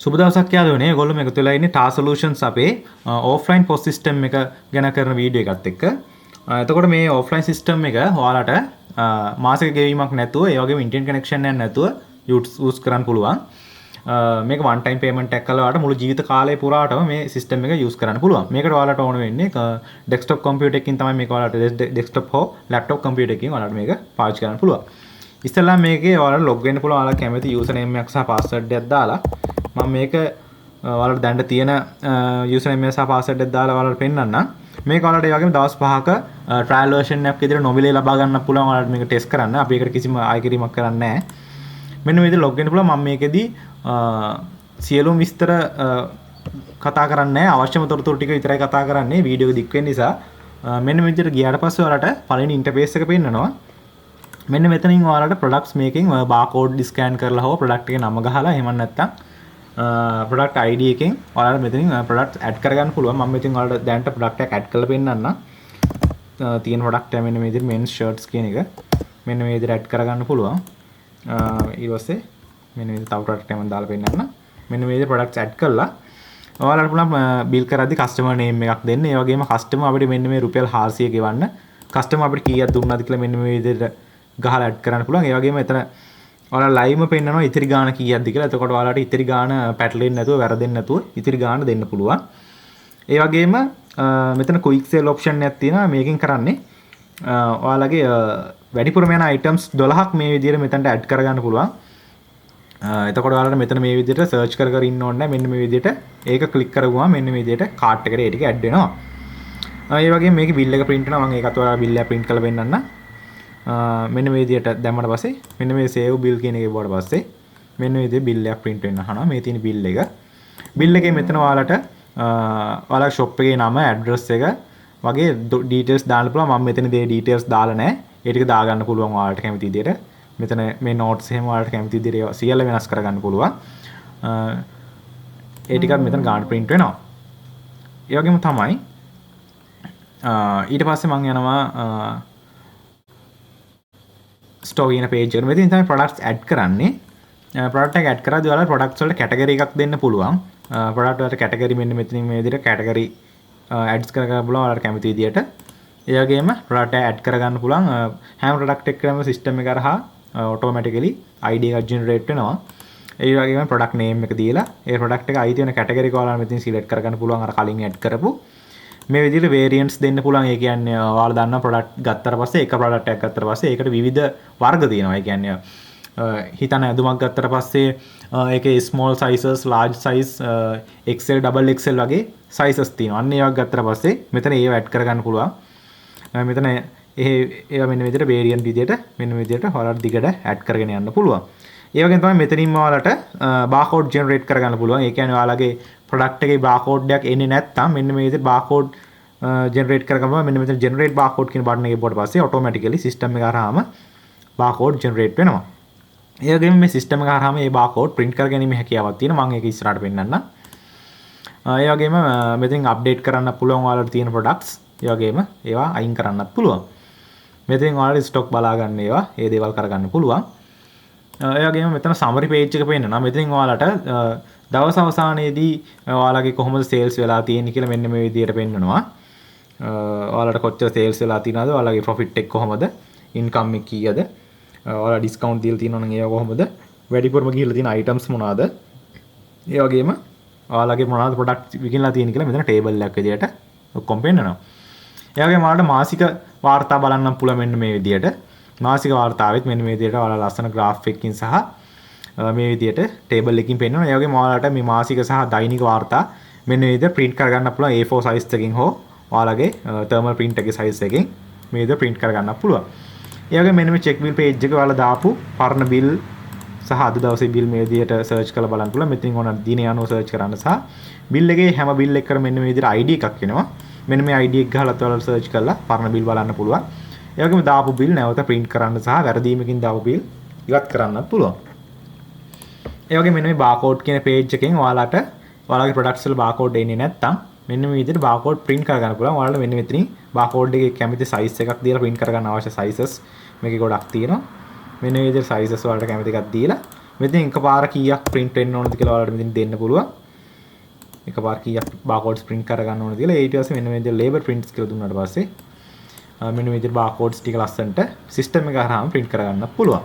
සුබ දවසක් යාළුවනේ. ඔයගොල්ලෝ මේක තුලා ඉන්නේ ටා සොලියුෂන්ස් අපේ ඕෆ්ලයින් පොස් සිස්ටම් එක ගැන කරන වීඩියෝ එකත් එක්ක. එතකොට මේ ඕෆ්ලයින් සිස්ටම් එක ඔයාලට මාසික ගෙවීමක් නැතුව ඒ වගේම ඉන්ටර්නෙට් කනෙක්ෂන් එකක් නැතුව යූස් කරන්න පුළුවන්. මේක වන් ටයිම් පේමන්ට් එකක් කරලා ඔයාලට මුළු ජීවිත කාලය පුරාටම මේ සිස්ටම් එක යූස් කරන්න පුළුවන්. මේකට ඔයාලට ඕන වෙන්නේ ඩෙස්ක්ටොප් කම්පියුටර් එකකින් තමයි මේක ඔයාලට ඩෙස්ක්ටොප් හෝ ලැප්ටොප් කම්පියුටර් එකකින් ඔයාලට මේක පාවිච්චි කරන්න පුළුවන්. ඉස්සෙල්ලා මේකේ ඔයාලට ලොග් වෙන්න පුළුවන්. ඔයාලා කැමති යූසර් නේම් එකක් සහ පාස්වර්ඩ් එකක් දාලා මම මේක ඔයාලට දැන් තියෙන යූසර් නේම් එක සහ පාස්වර්ඩ් එක දාලා ඔයාලට පෙන්නන්නම්. මේක ඔයාලට ඒ වගේම දවස් 5ක ට්‍රයල් වර්ෂන් එකක් විදිහට නොමිලේ ලබා ගන්න පුළුවන්. ඔයාලට මේක ටෙස්ට් කරන්න. අපි ඒකට කිසිම ආය කිරීමක් කරන්නේ නැහැ. මෙන්න මේ විදිහට ලොග් වෙන්න පුළුවන්. මම මේකෙදී සියලුම විස්තර කතා කරන්නේ නැහැ. අවශ්‍යම තොරතුරු ටික විතරයි කතා කරන්නේ. වීඩියෝ එක දික් වෙන නිසා. මෙන්න මේ විදිහට ගියාට පස්සේ ඔයාලට පළවෙනි ඉන්ටර්ෆේස් එක පෙන්නනවා. මෙන්න මෙතනින් ඔයාලට products මේකෙන් barcode scan කරලා හෝ product එකේ නම ගහලා එහෙම නැත්නම් product ID එකෙන් ඔයාලට මෙතනින් product add කරගන්න පුළුවන්. මම මෙතනින් ඔයාලට දැනට product එකක් add කරලා පෙන්නන්නම්. තියෙන product එක මෙන්න මේ විදිහට men's shirts කියන එක මෙන්න මේ විදිහට add කරගන්න පුළුවන්. ඊට පස්සේ මෙන්න මේ තව product එකක් මම දාලා පෙන්නන්නම්. මෙන්න මේ විදිහට products add කරලා ඔයාලට පුළුවන් bill කරද්දි customer name එකක් දෙන්න. ඒ වගේම customer අපිට මෙන්න මේ රුපියල් 400 ගෙවන්න. customer අපිට කීයක් දුන්නාද කියලා මෙන්න මේ විදිහට ගහලා ඇඩ් කරන්න පුළුවන්. ඒ වගේම එතන ඔයාලා ලයිව්ම පෙන්නනවා ඉතිරි ගාණ කීයක්ද කියලා. එතකොට ඔයාලට ඉතිරි ගාණ පැටලෙන්නේ නැතුව වැරදෙන්නේ නැතුව ඉතිරි ගාණ දෙන්න පුළුවන්. ඒ වගේම මෙතන quick sale option එකක් තියෙනවා. මේකෙන් කරන්නේ ඔයාලගේ වැඩිපුරම යන items 12ක් මේ විදිහට මෙතනට ඇඩ් කරගන්න පුළුවන්. එතකොට ඔයාලට මෙතන මේ විදිහට search කර කර ඉන්න ඕනේ නැහැ. මෙන්න මේ විදිහට ඒක ක්ලික් කරගුවම මෙන්න මේ විදිහට cart එකට ඒ ටික ඇඩ් වෙනවා. ඒ වගේම මේකේ bill එක print වෙනවා. මම ඒකත් ඔයාලා bill එක print කරලා පෙන්නන්නම්. මෙන්න මේ විදිහට දැම්මට පස්සේ මෙන්න මේ save bill කියන එක ගිහුවාට පස්සේ මෙන්න මේ විදිහේ bill එකක් print වෙන්න අහනවා. මේ තියෙන bill එක. bill එකේ මෙතන ඔයාලට ඔයාලා shop එකේ නම, address එක වගේ details දාන්න පුළුවන්. මම මෙතනදී details දාලා නැහැ. ඒ ටික දාගන්න පුළුවන් ඔයාලට කැමති විදිහට. මෙතන මේ notes එහෙම ඔයාලට කැමති විදිහට සියල්ල වෙනස් කරගන්න පුළුවන්. ඒ ටිකත් මෙතන ගාන print වෙනවා. ඒ වගේම තමයි ඊට පස්සේ මම යනවා store කියන page එකට. මෙතන තමයි products add කරන්නේ. product එක add කරද්දී ඔයාලා products වලට category එකක් දෙන්න පුළුවන්. product වලට category මෙන්න මෙතනින් මේ විදිහට category adds කරගන්න පුළුවන් ඔයාලට කැමති විදිහට. ඒ වගේම product එක add කරගන්න පුළුවන්. හැම product එකකම system එක කරහා automatically ID එකක් generate වෙනවා. ඒ වගේම product name එක දීලා ඒ product එක අයිති වෙන category එක ඔයාලා මෙතනින් select කරගන්න පුළුවන් අර කලින් add කරපු. මේ විදිහට variants දෙන්න පුළුවන්. ඒ කියන්නේ ඔයාලා දන්නා product ගත්තට පස්සේ එක product එකක් ගත්තට පස්සේ ඒකට විවිධ වර්ග තියෙනවා. ඒ කියන්නේ හිතන ඇඳුමක් ගත්තට පස්සේ ඒකේ small sizes, large size, XL, double XL වගේ sizes තියෙනවා. අන්න ඒවා ගත්තට පස්සේ මෙතන ඒව add කරගන්න පුළුවන්. මෙතන ඒවා මෙන්න විදිහට variant විදිහට මෙන්න විදිහට ඔයාලට දිගට add කරගෙන යන්න පුළුවන්. ඒ වගේම තමයි මෙතනින්ම ඔයාලට barcode generate කරගන්න පුළුවන්. ඒ කියන්නේ ඔයාලගේ product එකේ barcode එකක් එන්නේ නැත්නම් මෙන්න මේ විදිහට barcode generate කරගන්නවා. මෙන්න මෙතන generate barcode කියන බටන් එකේ පොඩ පස්සේ automatically system එක හරහාම barcode generate වෙනවා. ඒ වගේම මේ system එක හරහාම මේ barcode print කරගැනීමේ හැකියාවක් තියෙනවා. මම ඒක ඉස්සරහට පෙන්නන්නම්. ඒ වගේම මෙතෙන් update කරන්න පුළුවන් ඔයාලට තියෙන products. ඒ වගේම ඒවා අයින් කරන්නත් පුළුවන්. මෙතෙන් ඔයාලට stock බලා ගන්න ඒවා ඒ දේවල් කරගන්න පුළුවන්. ඒ වගේම මෙතන summary page එක පෙන්නනවා. මෙතෙන් ඔයාලට දවස් අවසානයේදී ඔයාලගේ කොහොමද sales වෙලා තියෙන්නේ කියලා මෙන්න මේ විදිහට පෙන්නනවා. ඔයාලට කොච්චර sales වෙලා තියෙනවද? ඔයාලගේ profit එක කොහොමද? income එක කීයද? ඔයාලා discount දීලා තියෙනවා නම් ඒවා කොහොමද? වැඩිපුරම ගිහිල්ලා තියෙන items මොනවාද? ඒ වගේම ඔයාලගේ මොනවාද product විකිනලා තියෙන්නේ කියලා මෙතන table එකක් විදිහට ඔක්කොම පෙන්නනවා. ඒ වගේම ඔයාලට මාසික වාර්තා බලන්න පුළුවන් මෙන්න මේ විදිහට. මාසික වාර්තාවෙත් මෙන්න මේ විදිහට ඔයාලා ලස්සන graph එකකින් සහ මේ විදිහට table එකකින් පෙන්නනවා. ඒ වගේම ඔයාලට මේ මාසික සහ දෛනික වාර්තා මෙන්න මේ විදිහට print කරගන්න පුළුවන් A4 size එකකින් හෝ ඔයාලගේ thermal print එකේ size එකකින් මේ විදිහට print කරගන්න පුළුවන්. ඒ වගේම මෙන්න මේ check bill page එක ඔයාලා දාපු පරණ bill සහ අද දවසේ bill මේ විදිහට search කරලා බලන්න පුළුවන්. මෙතනින් ඕන දිනේ අනුව search කරන්න සහ bill එකේ හැම bill එකකට මෙන්න මේ විදිහට ID එකක් එනවා. මෙන්න මේ ID එක ගහලා ඔයාලා search කරලා පරණ bill බලන්න පුළුවන්. ඒ වගේම දාපු bill නැවත print කරන්න සහ වැරදීමකින් දාපු bill ඉවත් කරන්නත් පුළුවන්. ඒ වගේම මෙන්න මේ barcode කියන page එකෙන් ඔයාලට ඔයාලගේ products වල barcode එන්නේ නැත්නම් මෙන්න මේ විදිහට barcode print කරගන්න පුළුවන්. ඔයාලට මෙන්න මෙතනින් barcode එකේ කැමති size එකක් දීලා print කරගන්න අවශ්‍ය sizes මේකේ ගොඩක් තියෙනවා. මෙන්න මේ විදිහට sizes වලට කැමති එකක් දීලා මෙතන එකපාර කීයක් print වෙන්න ඕනද කියලා ඔයාලට මෙතන දෙන්න පුළුවන්. එකපාර කීයක් barcodes print කරගන්න ඕනද කියලා. ඊට පස්සේ මෙන්න මේ විදිහට label prints කියලා දුන්නාට පස්සේ මෙන්න මේ විදිහට barcodes ටික ලස්සනට system එක හරහාම print කරගන්න පුළුවන්.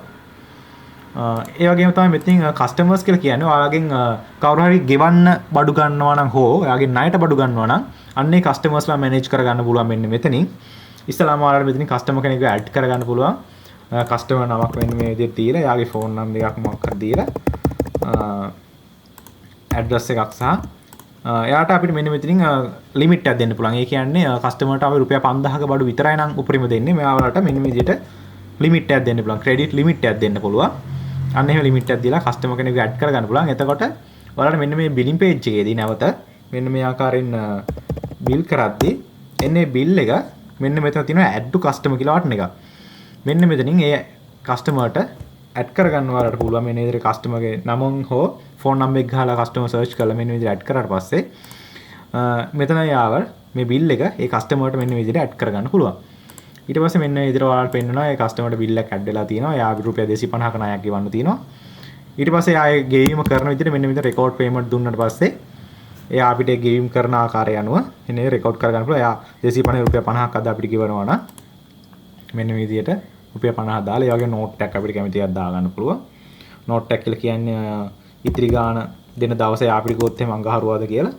ඒ වගේම තමයි මෙතනින් customers කියලා කියන්නේ ඔයාලගෙන් කවුරු හරි ගෙවන්න බඩු ගන්නවා නම් හෝ ඔයාගේ ණයට බඩු ගන්නවා නම් අන්නේ customers ලා manage කරගන්න පුළුවන් මෙන්න මෙතනින්. ඉස්සලාම ඔයාලට මෙතනින් customer කෙනෙක්ව add කරගන්න පුළුවන්. customer නමක් මෙන්න මේ විදිහට දීලා එයාගේ phone number එකක් මොකක් හරි දීලා address එකක් සහ එයාට අපිට මෙන්න මෙතනින් limit එකක් දෙන්න පුළුවන්. ඒ කියන්නේ customerට අපි රුපියල් 5000ක බඩු විතරයි නම් උපරිම දෙන්නේ. මෙයාලට මෙන්න මේ විදිහට limit එකක් දෙන්න පුළුවන්. credit limit එකක් දෙන්න පුළුවන්. අන්න එහෙම limit එකක් දීලා customer කෙනෙක්ව add කරගන්න පුළුවන්. එතකොට ඔයාලට මෙන්න මේ billing page එකේදී නැවත මෙන්න මේ ආකාරයෙන් bill කරද්දී එන්නේ bill එක මෙන්න මෙතන තියෙනවා add to customer කියලා වටන එක. මෙන්න මෙතනින් ඒ customerට add කරගන්න ඔයාලට පුළුවන්. මෙන්න විදිහට customer ගේ නම හෝ phone number එක ගහලා customer search කරලා මෙන්න විදිහට add කරාට පස්සේ මෙතන යාව මේ bill එක ඒ customerට මෙන්න විදිහට add කරගන්න පුළුවන්. ඊට පස්සේ මෙන්න විදිහට ඔයාලට පෙන්නනවා ඒ customerට bill එක add වෙලා තියෙනවා. එයා රුපියල් 250ක ණයක් ගෙවන්න තියෙනවා. ඊට පස්සේ ආයේ ගෙවීම කරන විදිහට මෙන්න විදිහට record payment දුන්නාට පස්සේ එයා අපිට ගෙවීම් කරන ආකාරය අනුව එන්නේ රෙකෝඩ් කරගන්න පුළුවන්. එයා 250 රුපියල් 50ක් අද අපිට ගෙවනවා නම් මෙන්න මේ විදිහට රුපියල් 50 දාලා ඒ වගේ නෝට් එකක් අපිට කැමති එකක් දාගන්න පුළුවන්. නෝට් එකක් කියලා කියන්නේ ඉතිරි ගාන දෙන දවසේ අපිට ගොත් එහෙම අඟහරුවාද කියලා.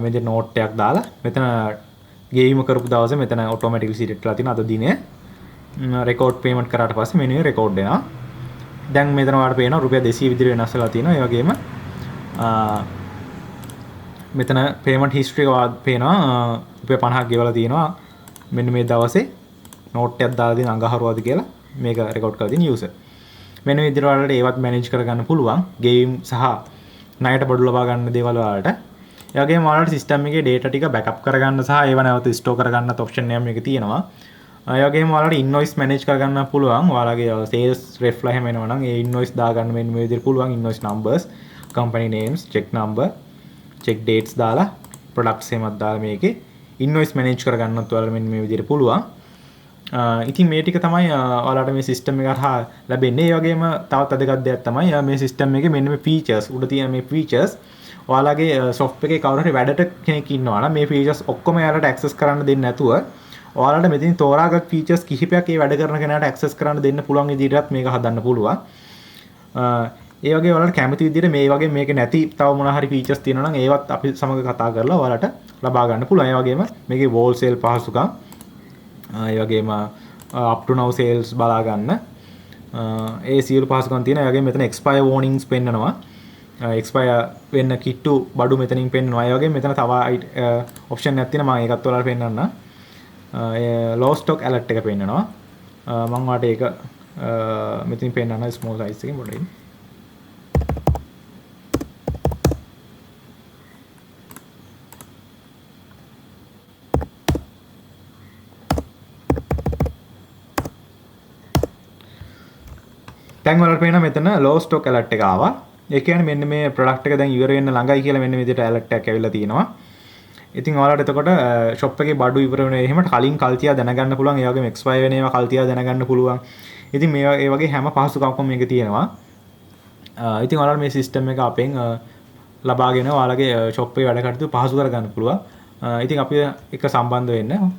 මේ විදිහට නෝට් එකක් දාලා මෙතන ගෙවීම කරපු දවසේ මෙතන ඔටෝමැටිකලි සිලෙක්ට් කරලා තියෙන අද දිනේ රෙකෝඩ් පේමන්ට් කරාට පස්සේ මෙන්න මේ රෙකෝඩ් වෙනවා. දැන් මෙතන ඔයාලට පේනවා රුපියල් 200 විතර වෙනස් වෙලා තියෙනවා. ඒ වගේම මෙතන payment history එක පේනවා රුපියල් 50ක් ගෙවලා තියෙනවා. මෙන්න මේ දවසේ නෝට් එකක් දාලා තියෙන අඟහරුවාද කියලා මේක රෙකෝඩ් කරලා තියෙන user. මෙන්න මේ විදිහට ඔයාලට ඒවත් manage කරගන්න පුළුවන්. ගෙවීම් සහ ණයට බඩු ලබා ගන්න දේවල් වලට. ඒ වගේම ඔයාලට system එකේ data ටික backup කරගන්න සහ ඒව නැවත store කරගන්නත් option එකක් මේක තියෙනවා. ඒ වගේම ඔයාලට invoice manage කරගන්න පුළුවන්. ඔයාලගේ sales ref ලා හැම වෙනවා නම් ඒ invoice දාගන්න මෙන්න මේ විදිහට පුළුවන්. invoice numbers, company names, check number, check dates දාලා products එහෙමත් දාලා මේකේ invoice manage කරගන්නත් ඔයාලට මෙන්න මේ විදිහට පුළුවන්. ඉතින් මේ ටික තමයි ඔයාලට මේ system එක හරහා ලැබෙන්නේ. ඒ වගේම තවත් අදගත් දෙයක් තමයි මේ system එකේ මෙන්න මේ features උඩ තියෙන මේ features ඔයාලගේ software එකේ කවුරු හරි වැඩට කෙනෙක් ඉන්නවා නම් මේ features ඔක්කොම එයාලට access කරන්න දෙන්නේ නැතුව ඔයාලට මෙතනින් තෝරාගත් features කිහිපයක් ඒ වැඩ කරන කෙනාට access කරන්න දෙන්න පුළුවන් විදිහටත් මේක හදන්න පුළුවන්. ඒ වගේ ඔයාලට කැමති විදිහට මේ වගේ මේක නැති තව මොන හරි features තියෙනවා නම් ඒවත් අපි සමග කතා කරලා ඔයාලට ලබා ගන්න පුළුවන්. ඒ වගේම මේකේ wholesale පහසුකම් ඒ වගේම up to now sales බලා ගන්න ඒ සියලු පහසුකම් තියෙනවා. ඒ වගේම මෙතන expire warnings පෙන්නනවා. expire වෙන්න කිට්ටු බඩු මෙතනින් පෙන්නනවා. ඒ වගේම මෙතන තව option එකක් තියෙනවා. මම ඒකත් ඔයාලට පෙන්නන්නම්. low stock alert එක පෙන්නනවා. මම වාට ඒක මෙතනින් පෙන්නන්න small size එකකින් පොඩ්ඩක්. දැන් ඔයාලට පේනවා මෙතන low stock alert එක ආවා. ඒ කියන්නේ මෙන්න මේ product එක දැන් ඉවර වෙන්න ළඟයි කියලා මෙන්න මේ විදිහට alert එකක් ඇවිල්ලා තියෙනවා. ඉතින් ඔයාලට එතකොට shop එකේ බඩු ඉවර වෙන එහෙම කලින් කල්තියා දැනගන්න පුළුවන්. ඒ වගේම expire වෙන ඒවා කල්තියා දැනගන්න පුළුවන්. ඉතින් මේ ඒ වගේ හැම පහසුකමක්ම මේකේ තියෙනවා. ඉතින් ඔයාලට මේ system එක අපෙන් ලබාගෙන ඔයාලගේ shop එකේ වැඩ කටයුතු පහසු කරගන්න පුළුවන්. ඉතින් අපි එක සම්බන්ධ වෙන්න.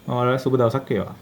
ඔයාලට සුබ දවසක් වේවා.